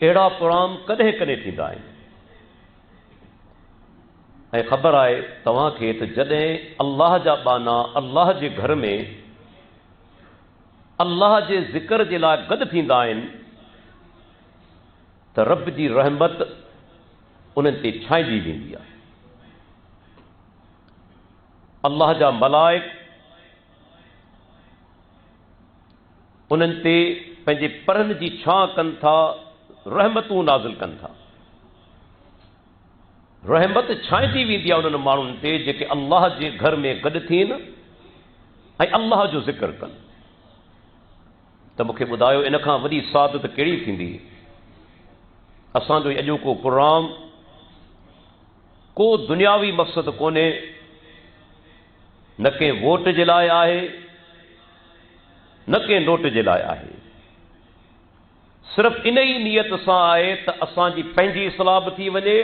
अहिड़ा प्रोग्राम कॾहिं कॾहिं थींदा आहिनि। ऐं ख़बर आहे तव्हांखे त जॾहिं अल्लाह जा बाना अल्लाह जे घर में अल्लाह जे ज़िक्र जे लाइ गॾु थींदा आहिनि त रब जी रहमत उन्हनि ते छाइजी वेंदी आहे। अल्लाह जा मलाइक उन्हनि ते पंहिंजे परनि जी छां कनि था, रहमतूं नाज़िल कनि था। रहमत छाइजी वेंदी आहे उन्हनि माण्हुनि ते जेके अल्लाह जे घर में गॾु थियनि ऐं अल्लाह जो ज़िक्र कनि। त मूंखे ॿुधायो इन खां वॾी सादत कहिड़ी थींदी। असांजो अॼोको प्रोग्राम को दुनियावी मक़सदु कोन्हे, न कंहिं वोट जे लाइ आहे न कंहिं नोट जे लाइ आहे। सिर्फ़ु इन ई नियत सां आहे त असांजी पंहिंजी इस्लाह बि थी वञे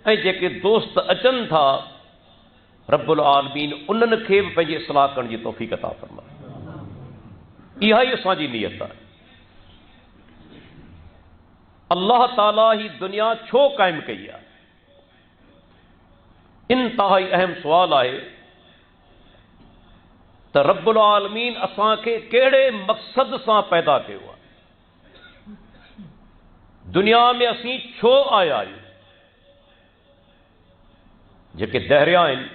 ऐं जेके दोस्त अचनि था रब्बुल आलमीन उन्हनि खे बि पंहिंजी इस्लाह करण जी तौफ़ीक़ अता फ़रमाए। इहा ई असांजी नियत आहे। अल्लाह ताला ही दुनिया छो क़ाइमु कई आहे? इंतहाई अहम सुवाल आहे त रब्बुल आलमीन असांखे कहिड़े मक़सद सां पैदा कयो आहे? दुनिया में असीं छो आया आहियूं? जेके दहरिया आहिनि,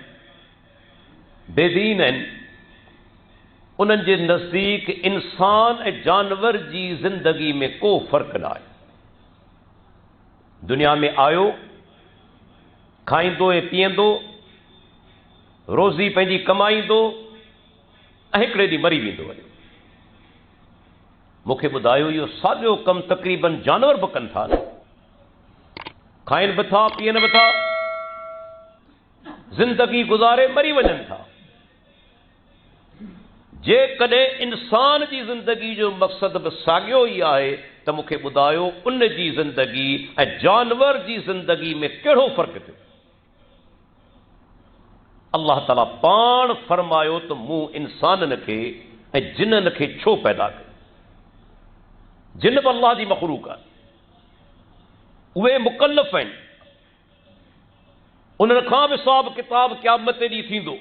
बेदीन आहिनि, उन्हनि जे नज़दीक इंसान ऐं जानवर जी ज़िंदगी में को फ़र्क़ु न आहे। दुनिया में आयो, खाईंदो ऐं पीअंदो, रोज़ी पंहिंजी कमाईंदो ऐं हिकिड़े ॾींहुं मरी वेंदो वञे। मूंखे ॿुधायो इहो साॼो कमु तक़रीबन जानवर बि कनि था न। खाइनि बि था, पीअनि बि था, ज़िंदगी गुज़ारे मरी वञनि था। जेकॾहिं इंसान जी ज़िंदगी जो मक़सदु बि साॻियो ई आहे त मूंखे ॿुधायो उन जी ज़िंदगी ऐं जानवर जी ज़िंदगी में कहिड़ो फ़र्क़ु थियो? अल्लाह ताला पाण फरमायो त मूं इंसाननि खे ऐं जिन्ननि खे छो पैदा कयो? जिन बि अल्लाह जी मख़लूक आहे, उहे मुकल्लफ़ आहिनि। उन्हनि खां बि हिसाब किताब क़यामत ॾींहुं थींदो।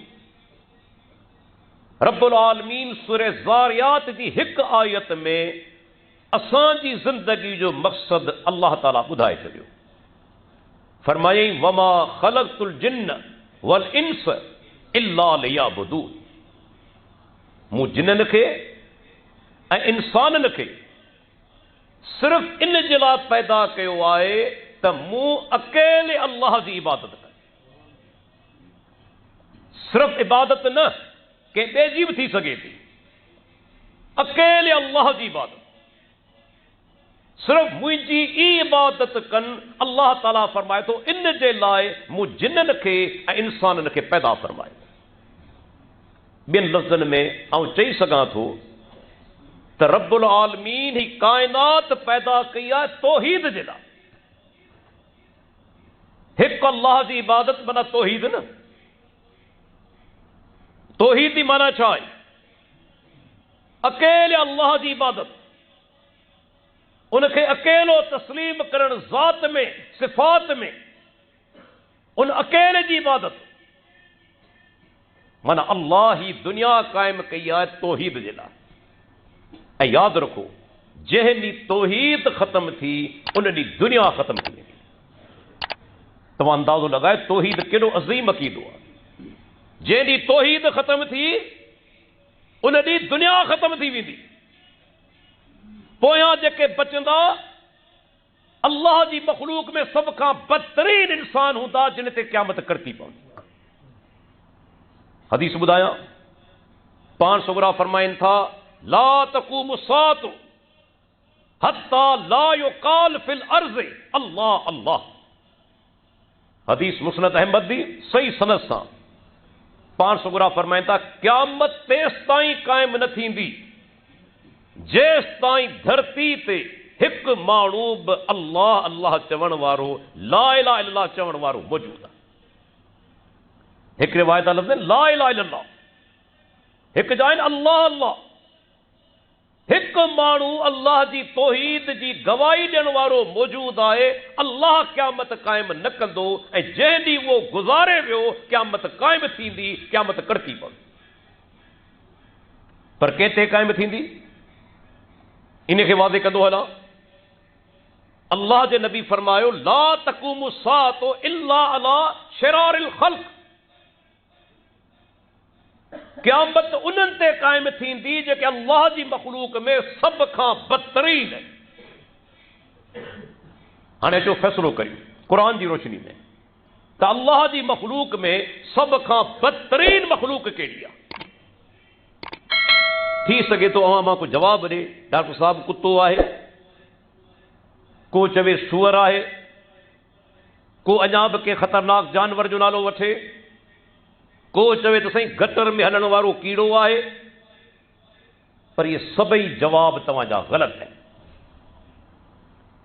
रब्बुल आलमीन सूरह ज़ारियात जी हिकु आयत में असांजी ज़िंदगी जो मक़सदु अल्लाह ताला ॿुधाए छॾियो। फरमायईं वमा ख़लक़तुल जिन्न वल इंस इल्ला लियअबुदून। मूं जिन्ननि खे ऐं इंसाननि खे सिर्फ़ इन जे लाइ पैदा कयो आहे त मूं अकेले अल्लाह जी इबादत कयां। सिर्फ़ इबादत न, कंहिं ॿिए जी बि थी सघे थी, अकेले अल्लाह जी इबादत। सिर्फ़ मुंहिंजी ई इबादत कनि। अल्लाह ताला फरमाए थो इन जे लाइ मूं जिन्ननि खे ऐं इंसाननि खे पैदा फरमायो। ॿियनि लफ़्ज़नि में आउं चई सघां थो त रब्बुल आलमीन ही काइनात पैदा कई आहे तौहीद जे लाइ। हिकु अल्लाह जी इबादत माना तौहीद न। तौहीद जी माना छा आहे? अकेले अल्लाह जी इबादत, उनखे अकेलो तस्लीम करण, ज़ात में सिफ़ात में उन अकेले जी इबादत। माना अल्लाह ही दुनिया क़ाइमु कई आहे तौहीद जे लाइ। ऐं यादि रखो जंहिं ॾींहुं तौहीद ख़तम थी उन ॾींहुं दुनिया ख़तम थी वेंदी। तव्हां अंदाज़ो लॻाए तौहीद केॾो अज़ीम अक़ीदो आहे। जंहिं ॾींहुं तौहीद ख़तम थी उन ॾींहुं दुनिया ख़तम थी वेंदी। पोयां जेके बचंदा अल्लाह जी मख़लूक में सभ खां बदतरीन इंसान हूंदा जिन ते क़यामत करती पवंदी। हदीस ॿुधायां, पाण सुगरा फरमाइनि था ला तक़ूमु साअतु हत्ता ला युक़ाल फिल अर्ज़ अल्लाह अल्लाह। हदीस मुस्नद अहमद दी सही सनद सां पाण सुगरा फरमाइनि था क़यामत तेसि ताईं क़ाइमु न थींदी जेसि ताईं धरती ते हिकु माण्हू बि अल्लाह अल्लाह चवण वारो, ला इलाहा इल्लल्लाह चवण वारो मौजूदु आहे। हिकु रिवायत लफ़्ज़ ला इलाहा इल्लल्लाह, हिकु जा आहिनि अल्लाह अल्लाह। एक मानू अल्लाह जी तौहीद जी गवाही ॾियण वारो मौजूद आहे, अल्लाह क़यामत क़ाइम न कंदो, ऐं जंहिं ॾींहुं उहो गुज़ारे वियो क़यामत क़ाइम थींदी, क़यामत कड़की पवंदी। पर कंहिं ते क़ाइम थींदी, इन खे वाज़े कंदो हलां। अल्लाह जे नबी फरमायो, ला तक़ूमु साअतु इल्ला अला शिरारिल ख़ल्क़, क़यामत उन्हनि ते क़ाइम थींदी जेके अल्लाह जी मख़लूक में सभ खां बदतरीन आहिनि। हाणे अचो फ़ैसिलो करियो क़ुरान जी रोशनी में, त अल्लाह जी मख़लूक में सभ खां बदतरीन मख़लूक कहिड़ी आहे? थी सघे थो अवां मां को जवाबु ॾे, डॉक्टर साहब कुतो आहे, को चवे सूअर आहे, को अञा बि के ख़तरनाक जानवर जो नालो वठे, को चवे त साईं गटर में हलण वारो कीड़ो आहे। पर इहे सभई जवाब तव्हांजा ग़लति आहिनि,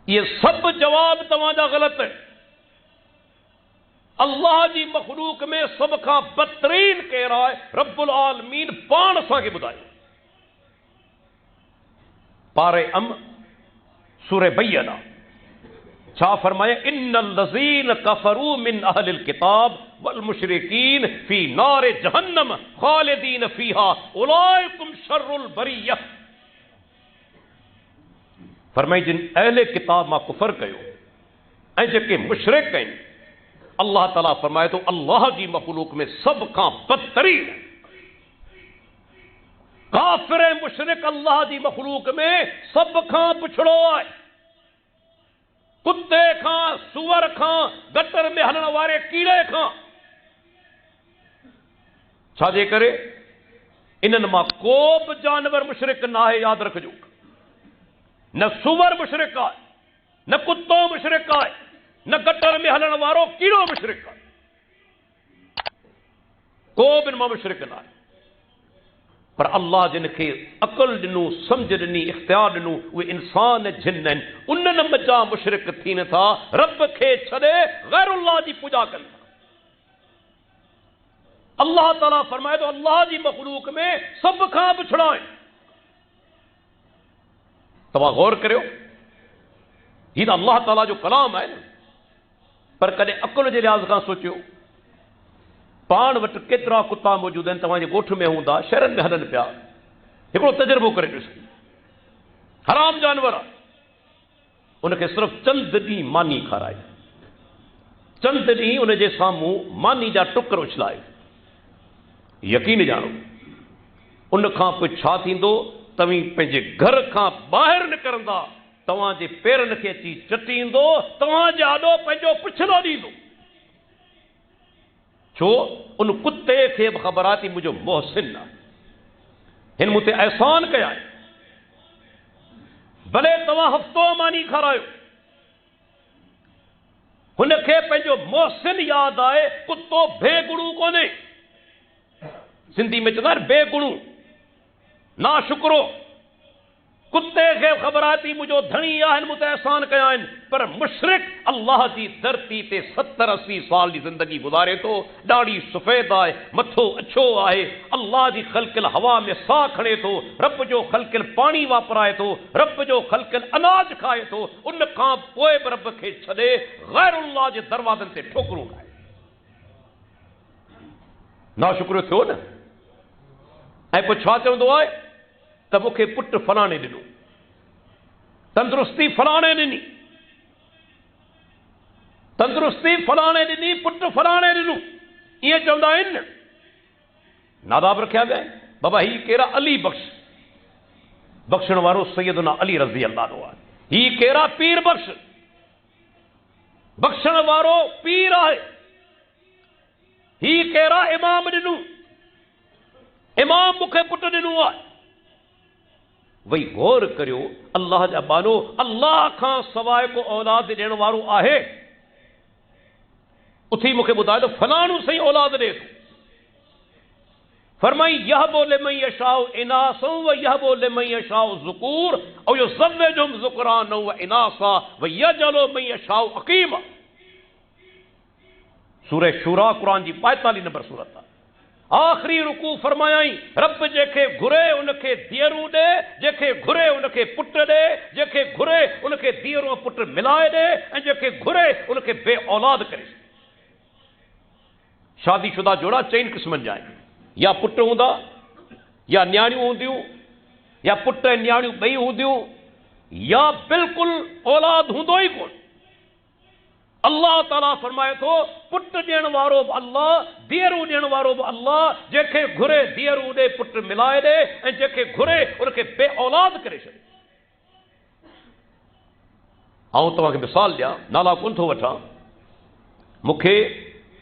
इहे सभु जवाब तव्हांजा ग़लति आहिनि। अल्लाह जी मख़लूक में सभ खां बदतरीन केरु आहे? रब्बुल आलमीन पाण असांखे ॿुधायो। पारे सूरह बय्यना छा फरमाया? इन्नल लज़ीन कफ़रू मिन अहलिल किताब वल मुशरिकीन फी नार जहन्नम खालिदीन फीहा उलाइकुम शर्रुल बरिय्यह। फरमाई जिन अहले किताब मां कुफर कयो ऐं जेके मुशरिक आहिनि, अल्लाह ताला फरमाए तो अल्लाह जी मख़लूक में सभ खां बदतरीन है। काफ़िर ऐं मुशरिक अल्लाह जी मख़लूक में सभ खां पुछड़ो आहे, कुत्ते खां, सूअर खां, गटर में हलण वारे कीड़े खां। छाजे करे? इन्हनि मां को बि जानवर मुशरिक न आहे, यादि रखिजो। न सूअर मुशरिक आहे, न कुत्तो मुशरिक आहे, न गटर में हलण वारो कीड़ो मुशरिक आहे, को बि इन मां मुशरिक न आहे। पर अल्लाह जिन खे अक़ल ॾिनो, सम्झ ॾिनी, इख़्तियार ॾिनो, उहे इंसान जिन आहिनि, उन्हनि मज़ा मुशरिक थियनि था, रब खे छॾे ग़ैरुल्लाह जी पूॼा कनि था। अल्लाह ताला फरमाए थो अल्लाह जी मख़लूक में सभ खां पुछड़ा आहिनि। तव्हां गौर करियो, हीउ त अल्लाह ताला जो कलाम आहे न। पर कॾहिं अक़ल जे लिहाज़ खां सोचियो, पाण वटि केतिरा कुता मौजूद आहिनि, तव्हांजे ॻोठ में हूंदा, शहरनि में हलनि पिया। हिकिड़ो तजुर्बो करे ॾिसो, हराम जानवर आहे, उनखे सिर्फ़ु चंद ॾींहं मानी खाराए, चंद ॾींहं उनजे साम्हूं मानी जा टुकर उछलाए, यकीन ॼाणो उन खां पोइ छा थींदो? तव्हीं पंहिंजे घर खां ॿाहिरि निकिरंदा, तव्हांजे पेरनि खे अची चटींदो, तव्हांजे आॾो पंहिंजो पुछलो ॾींदो। छो? उन कुत्ते खे बि ख़बर आहे त मुंहिंजो मोहसिन आहे, हिन मूं ते अहसान कया आहिनि। भले तव्हां हफ़्तो मानी खारायो, हुनखे पंहिंजो मोहसिन यादि आहे। कुत्तो बेगुणू कोन्हे, सिंधी में चवंदा आहिनि बेगुणू, ना शुक्रो। कुत्ते खे ख़बर आहे त मुंहिंजो धणी आहे, हिन मूं ते अहसान कया आहिनि। पर मुशरिक अल्लाह जी धरती ते 70-80 साल जी ज़िंदगी गुज़ारे थो, ॾाढी सफ़ेद आहे, मथो अछो आहे, अल्लाह जी ख़लक़ियल हवा में साह खणे थो, रब जो ख़लक़ियल पाणी वापराए थो, रब जो ख़लक़ियल अनाज खाए थो, उन खां पोइ बि रब खे छॾे ग़ैरुल्लाह जे दरवाज़नि ते ठोकरूं खाए। नाशुक्र थियो न। ऐं पोइ छा चवंदो आहे त मूंखे पुटु फलाणे ॾिनो, तंदुरुस्ती फलाणे ॾिनी, तंदुरुस्ती फलाणे ॾिनी, पुटु फलाणे ॾिनो, ईअं चवंदा आहिनि न। नादाब रखिया विया आहिनि। बाबा ही केरा? अली बख़्श, बख़्शण वारो सैयदना अली रज़ी अल्लाह अनहु आहे। ही केरा? पीर बख़्श, बख़्शण वारो पीर आहे। ही केरा? इमाम ॾिनो, इमाम मूंखे पुटु ॾिनो आहे। वही गौर करियो, अल्लाह जा बानो, अल्लाह खां सवाइ को औलाद ॾियण वारो आहे? उथी मूंखे ॿुधाए त फलाणो सही औलाद ॾे थो। फरमाई यहबु लिमन यशाउ इनासा व यहबु लिमन यशाउ ज़ुकूर औ युज़व्विजुहुम ज़ुकराना व इनासा व यजअलु मन यशाउ अक़ीमा। सूरह शूरा कुरान जी 45 नंबर सूरत आहे। आखिरी रुकू फरमायाई रब जेके घुरे उनके धीअरूं ॾे, जेके घुरे उनके पुट ॾे, जेके घुरे उनके धीअरूं पुट मिलाए ॾे, ऐं जेके घुरे उनके बे औलाद करे। शादीशुदा जोड़ा चइनि क़िस्मनि जा आहिनि, या पुट हूंदा, या न्याणियूं हूंदियूं, या पुट ऐं न्याणियूं ॿई हूंदियूं, या बिल्कुलु औलाद हूंदो ई कोन। अल्लाह ताला फरमाए थो पुट ॾियण वारो बि अल्लाह, धीअरूं ॾियण वारो बि अल्लाह, जेके घुरे धीअरूं ॾे पुट मिलाए ॾे, ऐं जेके घुरे उनखे बे औलाद करे छॾे। आउं तव्हांखे मिसाल ॾियां, नाला कोन थो वठां, मूंखे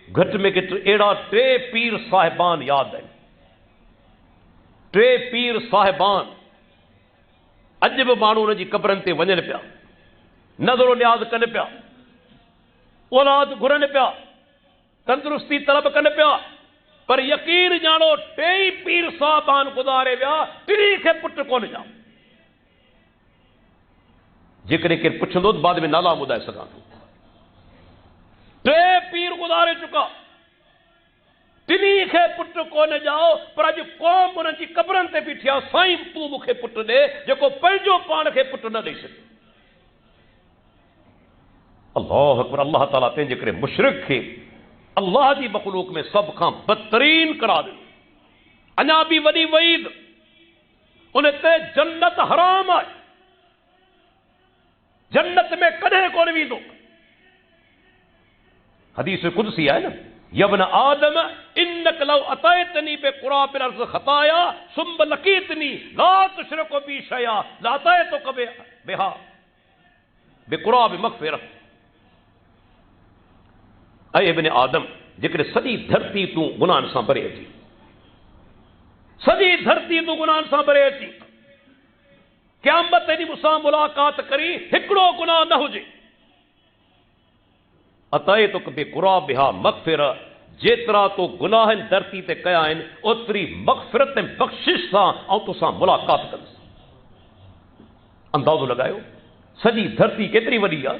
घटि में घटि अहिड़ा 3 पीर साहिबान यादि आहिनि। 3 पीर साहिबान अॼु बि माण्हू उन जी क़बरनि ते वञनि पिया, नज़रो न्याज़ कनि पिया, औलाद घुरनि पिया, तंदुरुस्ती तलब कनि पिया, पर यकीन ॼाणो 3 पीर साहिबान गुज़ारे विया, 3 खे पुट कोन ॼा। जेकॾहिं केरु पुछंदो त बाद में नाला ॿुधाए सघां थो। 3 पीर गुज़ारे चुका, 3 खे पुट कोन ॼाओ, पर अॼु क़ौम उन्हनि जी क़बरनि ते बीठी आहे, साईं तूं मूंखे पुट ॾे, जेको पंहिंजो पाण खे पुट न ॾेई सघे। अल्लाह अकबर। अल्लाह ताला तंहिंजे करे मुशरिक खे अल्लाह जी मखलूक में सभ खां बदतरीन करार ॾिनो। अञा बि वॾी वईद, उन ते जन्नत हराम आहे, जन्नत में कॾहिं कोन वेंदो। हदीस कुदसी आहे न, यब्न आदम इन्नक लौ अतैतनी बिक़ुराबिल अर्ज़ खताया सुम्म लकीतनी ला तुशरिकु बी शैया ला अतैतुक बिहा बिक़ुराबि मग़फ़िरह। ऐं इब्न आदम, जेकॾहिं सॼी धरती तूं गुनाहनि सां भरे अची, सॼी धरती तूं गुनाहनि सां भरे अची, क़यामत ॾींहुं मूंसां मुलाक़ात करी, हिकिड़ो गुनाह न हुजे, अतैतुक बिक़ुराबिहा मग़फ़िरह, जेतिरा तो गुनाहनि धरती ते कया आहिनि, ओतिरी मग़फ़िरत ऐं बख़्शिश सां ऐं तोसां मुलाक़ात कंदुसि। अंदाज़ो लॻायो सॼी धरती केतिरी वॾी आहे।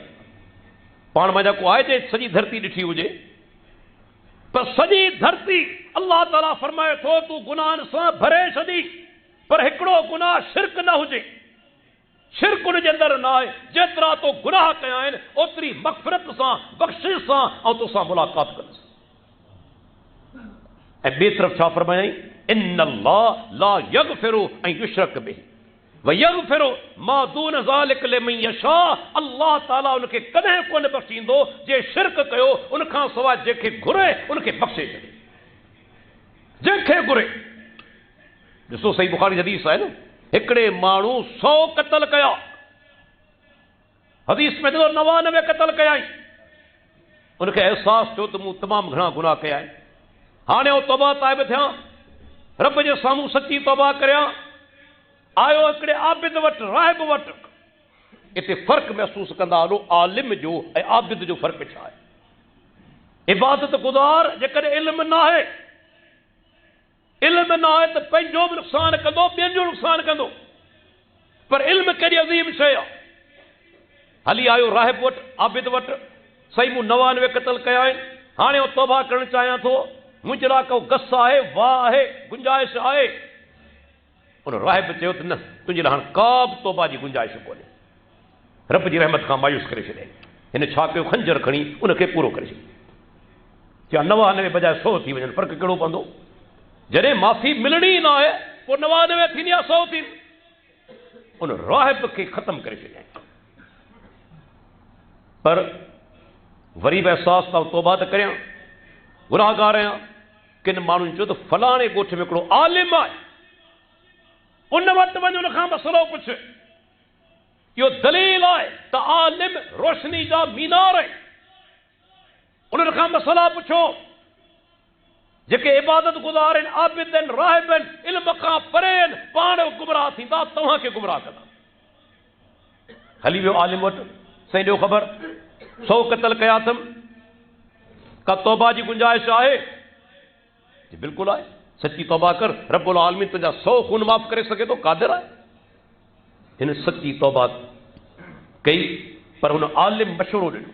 पाण मञा को आहे जे सॼी धरती ॾिठी हुजे, पर सॼी धरती अल्लाह ताला फरमाए थो तूं गुनाहनि सां भरे छॾी, पर हिकिड़ो गुनाह शिरक न हुजे, शिरक उन जे अंदरि न आहे। जेतिरा तो गुनाह कया आहिनि, ओतिरी मग़फ़िरत सां बख़्शिश सां ऐं तोसां मुलाक़ात कंदुसि। ऐं ॿिए तरफ़ छा फरमायई, इन्नल्लाह ला यग़फ़िरु अन युशरक बिही व यग़फ़िरु मा दून ज़ालिक लिमन यशा। अल्लाह ताला उनखे कॾहिं कोन बख़्शींदो जे शिरक कयो, उनखां सवाइ जेके घुरे उनखे बख़्शे छॾे, जंहिंखे घुरे। ॾिसो सही बुखारी हदीस आहे न, हिकिड़े माण्हू 100 क़त्ल कया, हदीस में 99 क़त्ल कयाई। उनखे अहसास थियो त मूं तमामु घणा गुनाह कया आहिनि, हाणे उहो तौबा ताइब थियां, रब जे साम्हूं सची तौबा करियां। आयो हिकिड़े आबिद वटि, राहिब वटि। इते फ़र्क़ु महसूस कंदा हलो आलिम जो ऐं आबिद जो फ़र्क़ु छा आहे। इबादत गुज़ार जेकॾहिं इल्म न आहे, इल्म न आहे त पंहिंजो बि नुक़सानु कंदो, ॿियनि जो नुक़सानु कंदो, पर इल्म केॾी अज़ीम शइ आहे। हली आयो राहिब वटि, आबिद वटि, सही मूं 99 क़त्ल कया आहिनि, हाणे उहो तौबा करणु चाहियां थो, मुंहिंजे लाइ को गस आहे, वाह आहे, गुंजाइश आहे। उन राहिब चयो त न, तुंहिंजे लाइ हाणे का बि तौबा जी गुंजाइश कोन्हे। रब जी रहमत खां मायूस करे छॾियईं। हिन छा कयो, खंजर खणी उनखे पूरो करे छॾियो। क्या 99 बजाए 100 थी वञनि, फ़र्क़ु कहिड़ो पवंदो। जॾहिं माफ़ी मिलणी न आहे, पोइ 99 थींदी आहे, 100 थींदी। उन राहिब खे ख़तमु करे छॾियईं। पर वरी बि अहसास था तौबा त करियां, गुनाहगार आहियां। किन माण्हुनि चयो त फलाणे ॻोठ में हिकिड़ो आलिम आहे, उन वटि वञ, उन खां मसइलो पुछ। इहो दलील आहे त आलिम रोशनी जा मीनार आहे, उन्हनि खां मसइला पुछो। जेके इबादत गुज़ार आहिनि, आबिद आहिनि, राहिब आहिनि, इल्म खां परे आहिनि, पाण गुमराह थींदा, तव्हांखे गुमराह कंदा। हली वियो आलिम वटि, साईं ॾियो ख़बर, 100 क़त्ल कया अथमि, का तौबा जी गुंजाइश आहे? जी बिल्कुलु आहे, सची तौबा कर, रब्बुल आलमीन तुंहिंजा 100 खून माफ़ करे सघे थो, क़ादिर आहे। हिन सची तौबा कई, पर हुन आलिम मशवरो ॾिनो,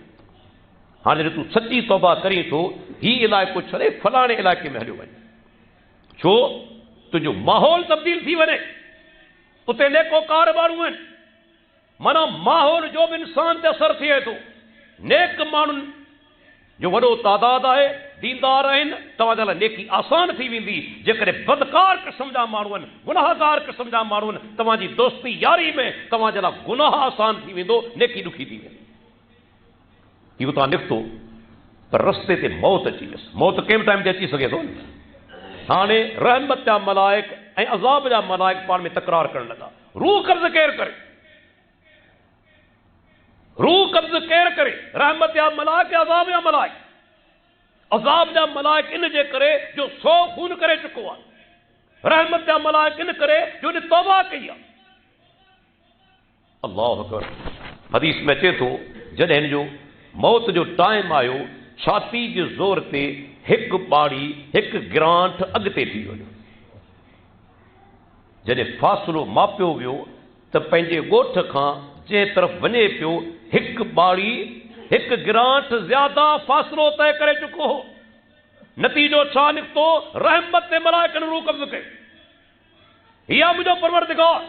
हाणे जॾहिं तूं सची तौबा करीं थो, ही इलाइक़ो छॾे फलाणे इलाइक़े में हलियो वञे। छो तुंहिंजो माहौल तब्दील थी वञे, उते नेकोकार माण्हू आहिनि, माना माहौल जो बि इंसान ते असर थिए थो। नेक माण्हुनि जो वॾो तादाद आहे, दीनदार आहिनि, तव्हांजे लाइ नेकी आसान थी वेंदी। जेकॾहिं बदकार क़िस्म जा माण्हू आहिनि, गुनाहगार क़िस्म जा माण्हू आहिनि, तव्हांजी दोस्ती यारी में तव्हांजे लाइ गुनाह आसान थी वेंदो, नेकी ॾुखी थी वेंदी। इहो तव्हां निकितो पर रस्ते ते मौत अची वियसि। मौत कंहिं टाइम ते अची सघे थो। हाणे रहमत जा मलाइक ऐं अज़ाब जा मलाइक पाण में तकरार करण लॻा। रूह कब्ज़ केरु करे? रूह कब्ज़ केरु करे? रहमत जा मलाइक, अज़ाब जा मलाइक। अज़ाब जा मलाइक इन जे करे जो 100 खून करे चुको आहे। रहमत जा मलाइक इन करे जो ने तौबा कई आहे। अल्लाहु अकबर। हदीस में अचे थो जॾहिं हिन जो मौत जो टाइम आयो, छाती जे ज़ोर ते हिकु ॿाड़ी, हिकु गिरांठ अॻिते थी वियो। जॾहिं फ़ासिलो मापियो वियो त पंहिंजे ॻोठ खां जंहिं तरफ़ वञे पियो, हिकु ॿाड़ी, हिकु गिरांठ ज़्यादा फ़ासिलो तय करे चुको हो। नतीजो छा निकितो? रहमत ते मलाइकनि रूह कब्ज़ कई। इहा मुंहिंजो परवरदिगार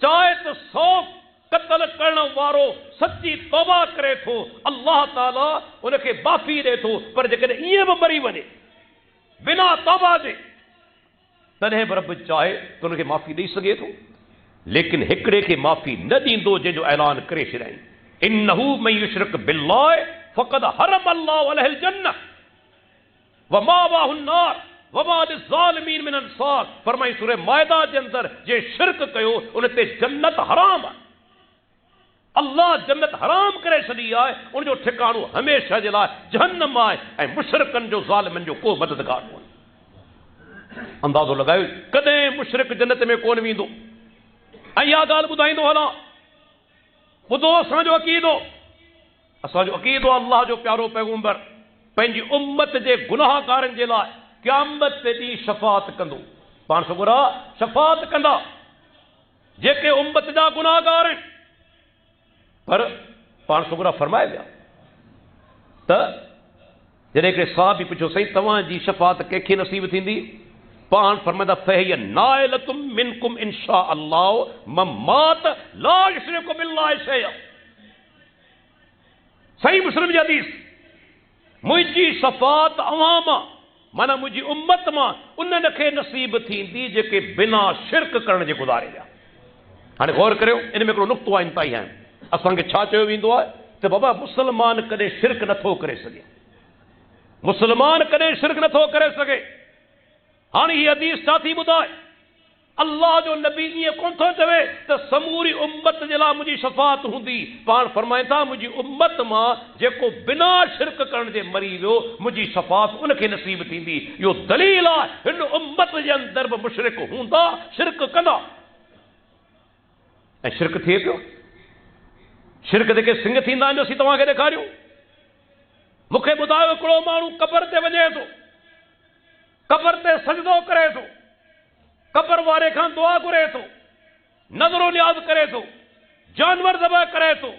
चाहे त 100 कत्ल करण वारो सची तौबा करे थो, अल्लाह ताला उनखे माफ़ी ॾे थो। पर जेकॾहिं ईअं बि मरी वञे बिना तौबा जे, तॾहिं बि रब चाहे त उनखे माफ़ी ॾेई सघे थो। लेकिन हिकिड़े खे माफ़ी न ॾींदो जंहिंजो ऐलान करे छॾियईं, इन्नहु मन युशरिक बिल्लाह फ़क़द हरम अल्लाहु अलैहिल जन्नह व मावाहु अन्नार व मा लिज़्ज़ालिमीन मिन अंसार। फरमाई सूरह माइदा जे अंदर जे शिरक कयो उन ते जन्नत हराम आहे। अल्लाह जन्नत हराम करे छॾी आहे, उनजो ठिकाणो हमेशह जे लाइ जहन्नम आहे ऐं मुशरिकनि जो, ज़ालिमनि जो को मददगार कोन्हे। अंदाज़ो लॻायो कॾहिं मुशरिक जन्नत में कोन वेंदो। ऐं इहा ॻाल्हि ॿुधाईंदो हलां, ॿुधो असांजो अक़ीदो। असांजो अक़ीदो अल्लाह जो प्यारो पैगंबर पंहिंजी उम्मत जे गुनाहगारनि जे लाइ क़यामत ते ॾींहुं शफ़ाअत कंदो। पाण सगुरा शफ़ाअत कंदा जेके उम्मत जा गुनाहगार आहिनि। पर पाण सगुरा फरमाए विया त जॾहिं हिकिड़े साहबी पुछियो, साईं तव्हांजी शफ़ाअत कंहिंखे नसीब थींदी? पाण फरमाईंदा फहिय नाइलतुम मिनकुम इंशा अल्लाह ममात ला युशरिकु बिल्लाहि शैअ। सही मुस्लिम जी हदीस। मुंहिंजी शफ़ाअत अवां मां, माना मुंहिंजी उम्मत मां उन्हनि खे नसीब थींदी जेके बिना शिरक करण जे गुज़ारे विया। हाणे गौर करियो, इन में हिकिड़ो नुक़्तो आहे इंतिहाई अहम। असांखे छा चयो वेंदो आहे त बाबा मुस्लमान कॾहिं शिरक नथो करे सघे, मुस्लमान कॾहिं शिरक नथो करे सघे। हाणे हीअ हदीस छा थी ॿुधाए? अल्लाह जो नबी ईअं कोन थो चवे त समूरी उम्मत जे लाइ मुंहिंजी शफ़ाअत हूंदी। पाण फरमाइनि था मुंहिंजी उम्मत मां जेको बिना शिरक करण जे मरी वियो, मुंहिंजी शफ़ाअत उनखे नसीब थींदी। इहो दलील आहे हिन उम्मत जे अंदरि बि मुशरिक हूंदा, शिरक कंदा। ऐं शिरक थिए पियो। शिरक जेके सिंग थींदा आहिनि असीं तव्हांखे ॾेखारियूं। मूंखे ॿुधायो हिकिड़ो माण्हू क़बर ते वञे थो, क़बर ते सजदो करे थो, क़बर वारे खां दुआ घुरे थो, नज़रो नियाज़ करे थो, जानवर ज़बह करे थो,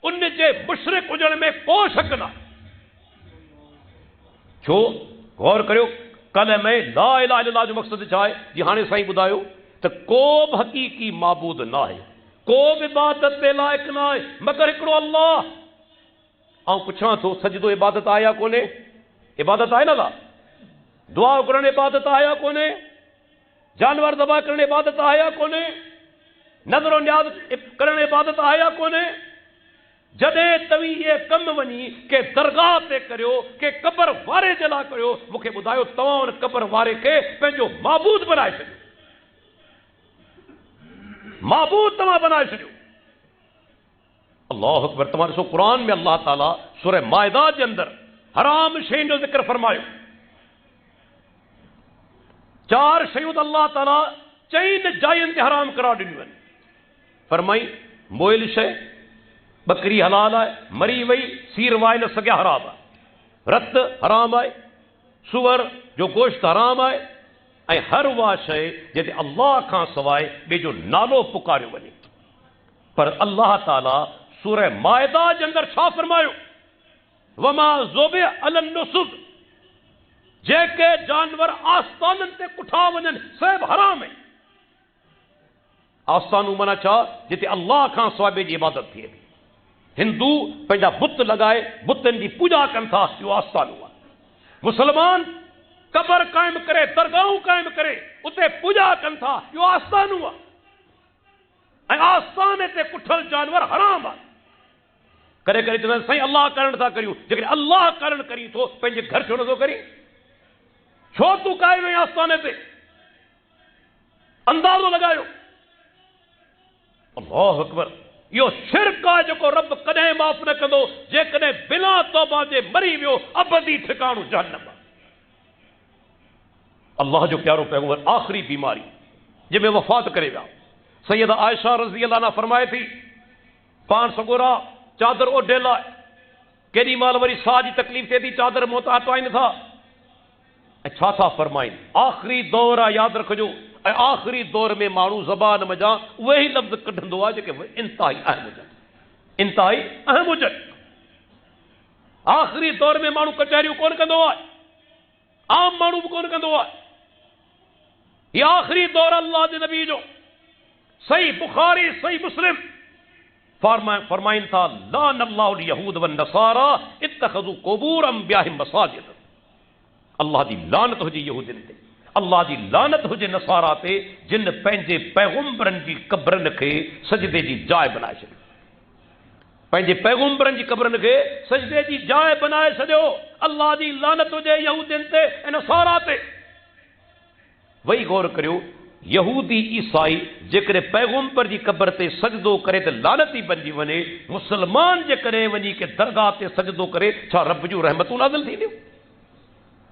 उन जे मुशरिक हुजण में को शक न। छो? गौर करियो, कलमे में ला इलाहा इल्लल्लाह जो मक़सदु छा आहे? जी हाणे साईं ॿुधायो त को बि हक़ीक़ी माबूद न आहे, को बि इबादत ते लाइक़ न आहे मगर हिकिड़ो अल्लाह। ऐं पुछां थो सजदो इबादत आहे या कोन्हे? इबादत आहे न ला? दुआ करण इबादत आहे या कोन्हे? जानवर ज़बह करण इबादत आहे या कोन्हे? नज़रो नियाज़ करण इबादत आहे या कोन्हे? जॾहिं तव्हीं इहे कम वञी के दरगाह ते करियो, के क़बर वारे जे लाइ करियो, मूंखे ॿुधायो तव्हां उन क़बर वारे खे पंहिंजो माबूद बनाए छॾियो। माबूद तव्हां बनाए छॾियो। अल्लाहु अकबर। तव्हां ॾिसो क़ुर में अल्लाह ताला सूरह माइदा जे अंदरि हराम शयुनि जो ज़िक्र फरमायो। 4 शयूं अल्लाह ताला 4 जायुनि ते हराम करार ॾिनियूं आहिनि। फरमाई मोइल शइ, बकरी हलाल आहे, मरी वई सीर वाए न सघिया हराम आहे, रत हराम आहे, सुअर जो गोश्त हराम आहे, ऐं हर उहा शइ जिते अल्लाह खां सवाइ ॿिए जो नालो पुकारियो वञे। पर अल्लाह ताला सूरह माइदा जे अंदरि छा फरमायो? वमा ज़ुबिह अलन नुसुब, जेके जानवर आस्थाननि ते कुठा वञनि सभु हराम है। आस्थानू माना छा? जिते अल्लाह खां सवाइ ॿिए जी इबादत थिए थी। हिंदू पंहिंजा बुत लॻाए बुतनि जी पूॼा कनि था, इहो आस्थानू आहे। मुसलमान कबर क़ाइमु करे, दरगाहूं क़ाइमु करे, उते पूॼा कनि था, इहो आस्थानू आहे। ऐं आस्थाने ते कुठल जानवर हराम आहे। करे करे चवंदा साईं अल्लाह करण था करियूं। जेकॾहिं अल्लाह करण करी थो, पंहिंजे घर छो नथो करी? छो तूं काए वई आस्थाने ते? अंदाज़ो लगायो। अल्लाह अकबर। इहो शिरक आहे जेको रब कॾहिं माफ़ न कंदो। जेकॾहिं बिना तौबा जे मरी वियो, अबदी ठिकाणो जहन्नम आहे। अल्लाह जो प्यारो पैगंबर आखिरी बीमारी जंहिंमें वफ़ात करे विया, सैयदा आयशा रज़ी अल्लाह अन्हा फरमाए थी, पाण सगोरा चादर ओढे लाइ केॾी महिल वरी साह जी तकलीफ़ थिए थी, चादर मुंहं तां हटाइनि था। ऐं छा था फरमाइनि? आख़िरी दौर आहे, यादि रखिजो। ऐं आख़िरी दौर में माण्हू ज़बान मज़ा उहे ई लफ़्ज़ कढंदो आहे जेके इंतिहाई अहम हुजनि, इंतिहाई अहम हुजनि। आख़िरी दौर में माण्हू कचहरियूं कोन कंदो आहे, आम माण्हू बि कोन कंदो आहे। हीउ आख़िरी दौर अल्लाह जे नबी जो। सही बुखारी सही मुस्लिम फरमाइनि था, लानल्लाहु यहूद वन नसारा इत्तखज़ू क़ुबूर अंबियाहिम मसाजिद। अल्लाह जी लानत हुजे यहूदियुनि ते, अल्लाह जी लानत हुजे नसारा ते, जिन पंहिंजे पैगंबरनि जी कब्रनि खे सजदे जी जाइ बनाए छॾियो। पंहिंजे पैगंबरनि जी कब्रनि खे सजदे जी जाइ बनाए छॾियो। अल्लाह जी लानत हुजे यहूदियुनि ते ऐं नसारा ते। वही गौर करियो, यहूदी ईसाई जेकॾहिं पैगंबर जी कब्र ते सजदो करे त लानती बणिजी वञे, मुसलमान जेकॾहिं वञी के दरगाह ते सजदो करे, छा रब जूं रहमतूं नाज़िल थींदियूं?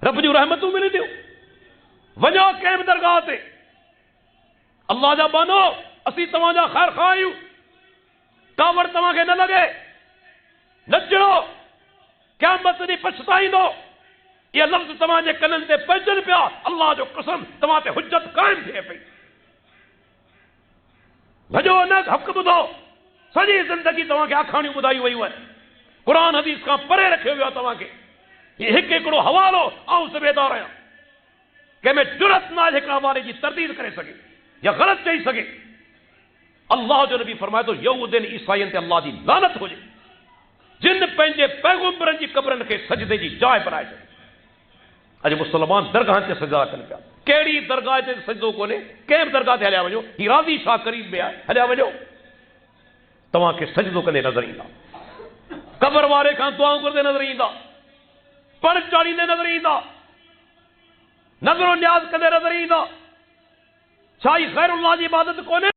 रब जूं रहमतूं मिलंदियूं? वञो कंहिं बि दरगाह ते, अल्लाह जा बानो असीं तव्हांजा ख़ैर ख़ाह आहियूं, कावड़ तव्हांखे न लॻे, नचड़ो, क़यामत ॾींहुं पछताईंदो। इहे लफ़्ज़ तव्हांजे कननि ते पइजनि पिया, अल्लाह जो कसम तव्हां ते हुज्जत क़ाइमु थिए पई। भॼो न, हक़ ॿुधो। सॼी ज़िंदगी तव्हांखे आखाणियूं ॿुधायूं वयूं आहिनि, क़ुर हदीस खां परे रखियो वियो आहे तव्हांखे। हीउ हिकु हिकिड़ो हवालो आउं ज़िम्मेदार आहियां, कंहिंमें जुरत न आहे हिकिड़े हवाले जी तरदीद करे सघे या ग़लति चई सघे। अल्लाह जो नबी फरमाए थो, यहूदियुनि ईसाइयुनि ते अल्लाह जी लानत हुजे, जिन पंहिंजे पैगंबरनि जी कब्रनि खे सजदे जी जाइ बनाए छॾी। अॼु मुसलमान दरगाहनि ते सजदा कनि पिया। कहिड़ी दरगाह ते सजदो कोन्हे, कंहिं बि दरगाह ते हलिया वञो, ही राज़ी शाह करीब में आहे, हलिया वञो, तव्हांखे सजदो कंदे नज़र ईंदा, कब्र वारे खां दुआऊं घुरंदे नज़र ईंदा, पण चाढ़ींदे नज़र ईंदा, नज़रो न्याज़ कंदे नज़र ईंदा। छा ही ग़ैरुल्लाह जी इबादत कोन्हे?